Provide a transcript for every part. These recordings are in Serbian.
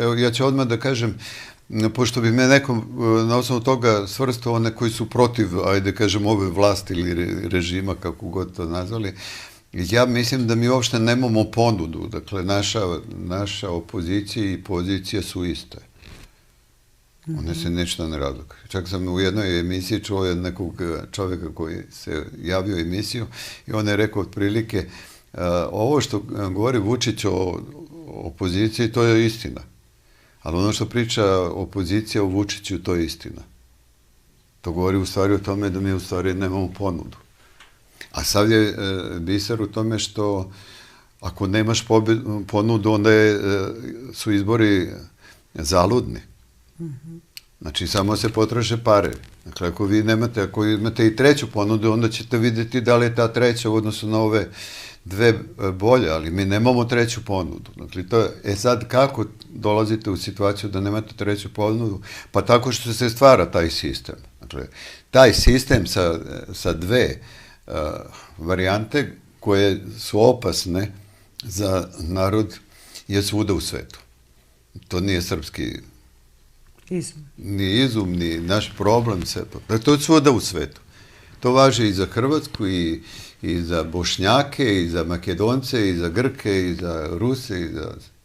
Evo, ja ću odmah da kažem, pošto bi me neko na osnovu toga svrstao one koji su protiv, ajde kažem, ove vlasti ili režima, kako god to nazvali, ja mislim da mi uopšte nemamo ponudu. Dakle, naša opozicija i pozicija su iste. One se ništa ne razlikuju. Čak sam u jednoj emisiji čuo nekog čovjeka koji se javio u emisiju i on je rekao otprilike ovo što govori Vučić o opoziciji, to je istina. Ali ono što priča opozicija o Vučiću, to je istina. To govori u stvari o tome da mi u stvari nemamo ponudu. A sad je biser u tome što ako nemaš ponudu, onda su izbori zaludni. Znači, samo se potroše pare. Dakle, ako imate i treću ponudu, onda ćete vidjeti da li je ta treća u odnosu na ove dve bolje, ali mi nemamo treću ponudu. Dakle, sad kako dolazite u situaciju da nemate treću ponudu? Pa tako što se stvara taj sistem. Dakle, taj sistem sa dve varijante koje su opasne za narod je svuda u svetu. To nije srpski ni izum, ni naš problem. To je svuda u svetu. To važi i za Hrvatsku, i za Bošnjake, i za Makedonce, i za Grke, i za Ruse, i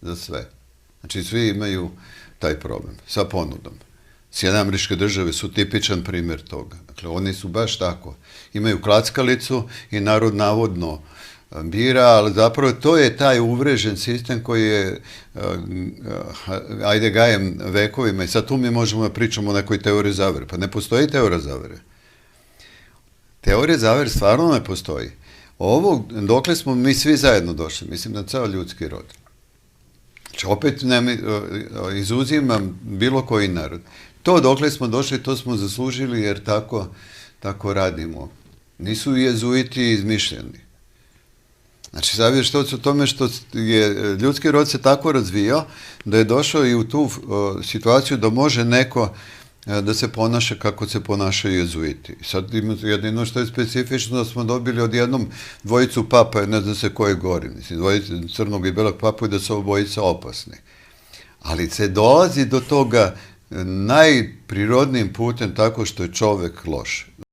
za sve. Znači, svi imaju taj problem sa ponudom. Sjedinjene Američke Države su tipičan primjer toga. Dakle, oni su baš tako. Imaju klackalicu i narod navodno bira, ali zapravo to je taj uvrežen sistem koji je, ajde gajem vekovima, i sad tu mi možemo da pričamo o nekoj teoriji zavere. Pa ne postoji teorija zavere. Teorija zavere stvarno ne postoji. Dokle smo mi svi zajedno došli, mislim na ceo ljudski rod. Znači, opet izuzimam bilo koji narod. To dokle smo došli, to smo zaslužili jer tako radimo. Nisu jezuiti izmišljeni. Znači, sad vidiš što u tome što je ljudski rod se tako razvijao da je došao i u tu situaciju da može neko da se ponaša kako se ponašaju jezuiti. Sad jedino što je specifično da smo dobili odjednom dvojicu papa, ne zna se ko je gori, mislim, dvojicu crnog i belog papu i da su obojica opasni. Ali se dolazi do toga najprirodnijim putem tako što je čovek loš.